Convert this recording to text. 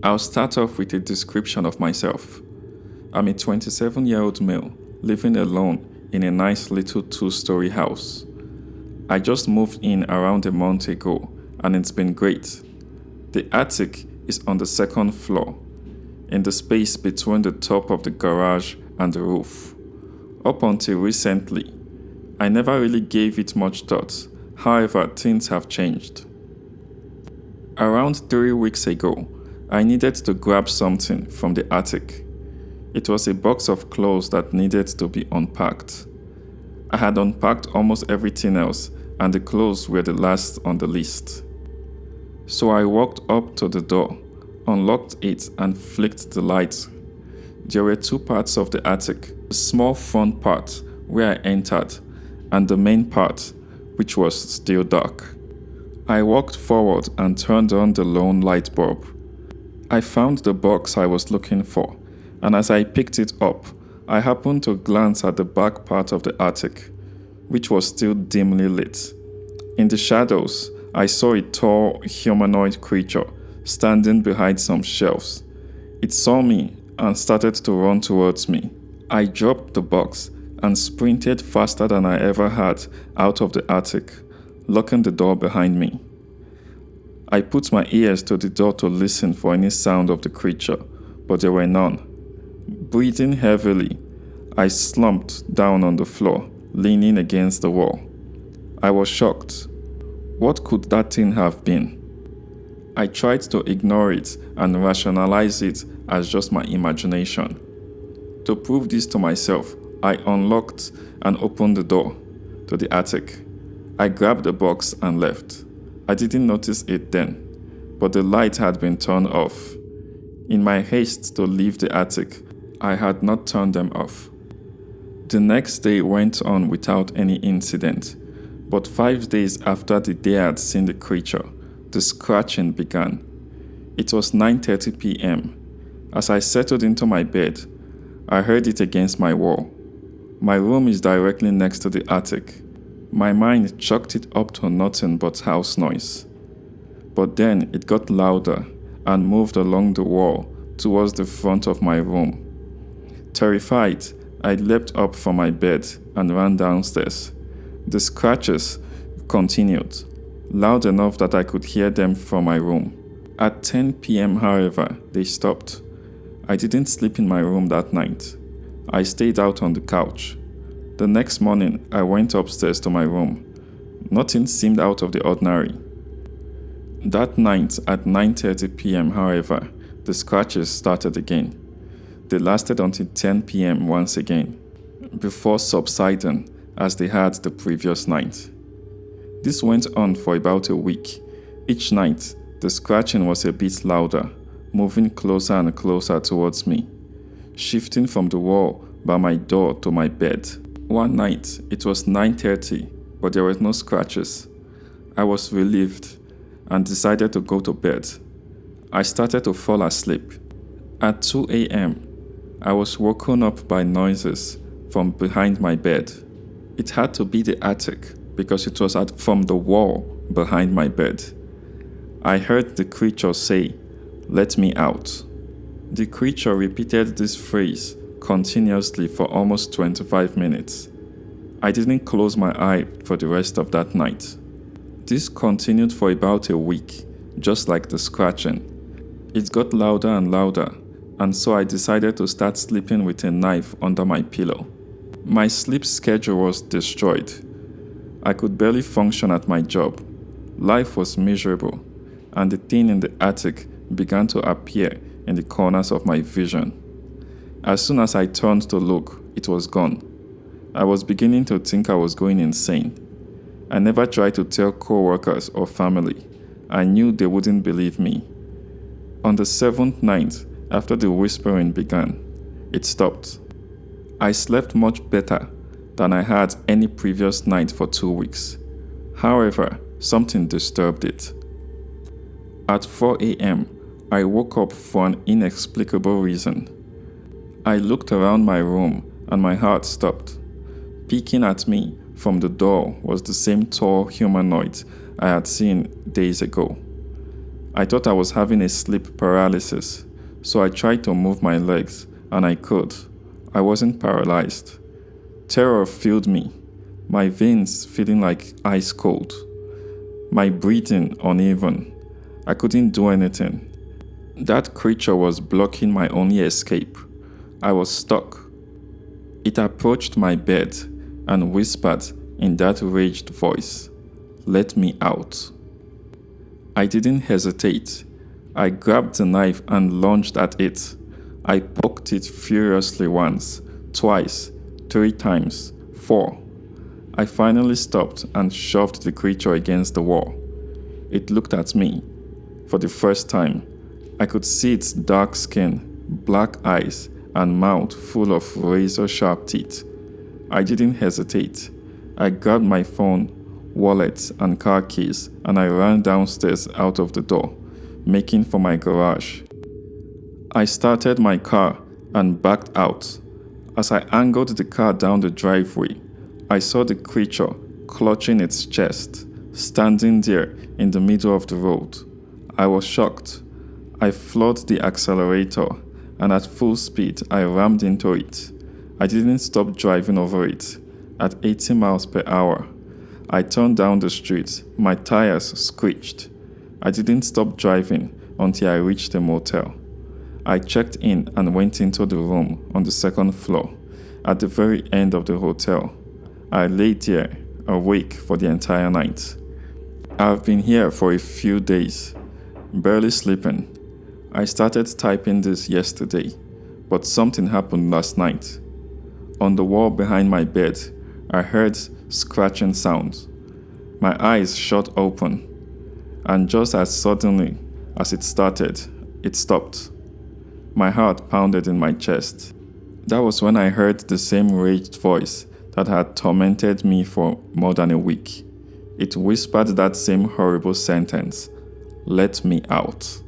I'll start off with a description of myself. I'm a 27-year-old male living alone in a nice little 2-story house. I just moved in around a month ago and it's been great. The attic is on the 2nd floor, in the space between the top of the garage and the roof. Up until recently, I never really gave it much thought. However, things have changed. Around 3 weeks ago, I needed to grab something from the attic. It was a box of clothes that needed to be unpacked. I had unpacked almost everything else, and the clothes were the last on the list. So I walked up to the door, unlocked it, and flicked the lights. There were 2 parts of the attic, the small front part where I entered, and the main part, which was still dark. I walked forward and turned on the lone light bulb. I found the box I was looking for, and as I picked it up, I happened to glance at the back part of the attic, which was still dimly lit. In the shadows, I saw a tall, humanoid creature standing behind some shelves. It saw me and started to run towards me. I dropped the box and sprinted faster than I ever had out of the attic, locking the door behind me. I put my ears to the door to listen for any sound of the creature, but there were none. Breathing heavily, I slumped down on the floor, leaning against the wall. I was shocked. What could that thing have been? I tried to ignore it and rationalize it as just my imagination. To prove this to myself, I unlocked and opened the door to the attic. I grabbed the box and left. I didn't notice it then, but the light had been turned off. In my haste to leave the attic, I had not turned them off. The next day went on without any incident, but 5 days after the day I had seen the creature, the scratching began. It was 9:30 p.m. As I settled into my bed, I heard it against my wall. My room is directly next to the attic. My mind chalked it up to nothing but house noise. But then it got louder and moved along the wall towards the front of my room. Terrified, I leapt up from my bed and ran downstairs. The scratches continued, loud enough that I could hear them from my room. At 10 p.m., however, they stopped. I didn't sleep in my room that night. I stayed out on the couch. The next morning, I went upstairs to my room. Nothing seemed out of the ordinary. That night at 9:30 p.m., however, the scratches started again. They lasted until 10 p.m. once again, before subsiding as they had the previous night. This went on for about a week. Each night, the scratching was a bit louder, moving closer and closer towards me, shifting from the wall by my door to my bed. One night, it was 9:30, but there were no scratches. I was relieved and decided to go to bed. I started to fall asleep. At 2 a.m., I was woken up by noises from behind my bed. It had to be the attic because it was from the wall behind my bed. I heard the creature say, "Let me out." The creature repeated this phrase continuously for almost 25 minutes. I didn't close my eye for the rest of that night. This continued for about a week, just like the scratching. It got louder and louder, and so I decided to start sleeping with a knife under my pillow. My sleep schedule was destroyed. I could barely function at my job. Life was miserable, and the thing in the attic began to appear in the corners of my vision. As soon as I turned to look, it was gone. I was beginning to think I was going insane. I never tried to tell co-workers or family. I knew they wouldn't believe me. On the 7th night, after the whispering began, it stopped. I slept much better than I had any previous night for 2 weeks. However, something disturbed it. At 4 a.m., I woke up for an inexplicable reason. I looked around my room and my heart stopped. Peeking at me from the door was the same tall humanoid I had seen days ago. I thought I was having a sleep paralysis, so I tried to move my legs, and I could. I wasn't paralyzed. Terror filled me, my veins feeling like ice cold, my breathing uneven. I couldn't do anything. That creature was blocking my only escape. I was stuck. It approached my bed and whispered in that raged voice, "Let me out." I didn't hesitate. I grabbed the knife and lunged at it. I poked it furiously once, twice, 3 times, 4. I finally stopped and shoved the creature against the wall. It looked at me. For the first time, I could see its dark skin, black eyes, and mouth full of razor-sharp teeth. I didn't hesitate. I grabbed my phone, wallet, and car keys, and I ran downstairs out of the door, making for my garage. I started my car and backed out. As I angled the car down the driveway, I saw the creature clutching its chest, standing there in the middle of the road. I was shocked. I floored the accelerator, and at full speed I rammed into it. I didn't stop driving over it. At 80 miles per hour, I turned down the street. My tires screeched. I didn't stop driving until I reached the motel. I checked in and went into the room on the 2nd floor, at the very end of the hotel. I lay there, awake for the entire night. I've been here for a few days, barely sleeping. I started typing this yesterday, but something happened last night. On the wall behind my bed, I heard scratching sounds. My eyes shot open, and just as suddenly as it started, it stopped. My heart pounded in my chest. That was when I heard the same raged voice that had tormented me for more than a week. It whispered that same horrible sentence, "Let me out."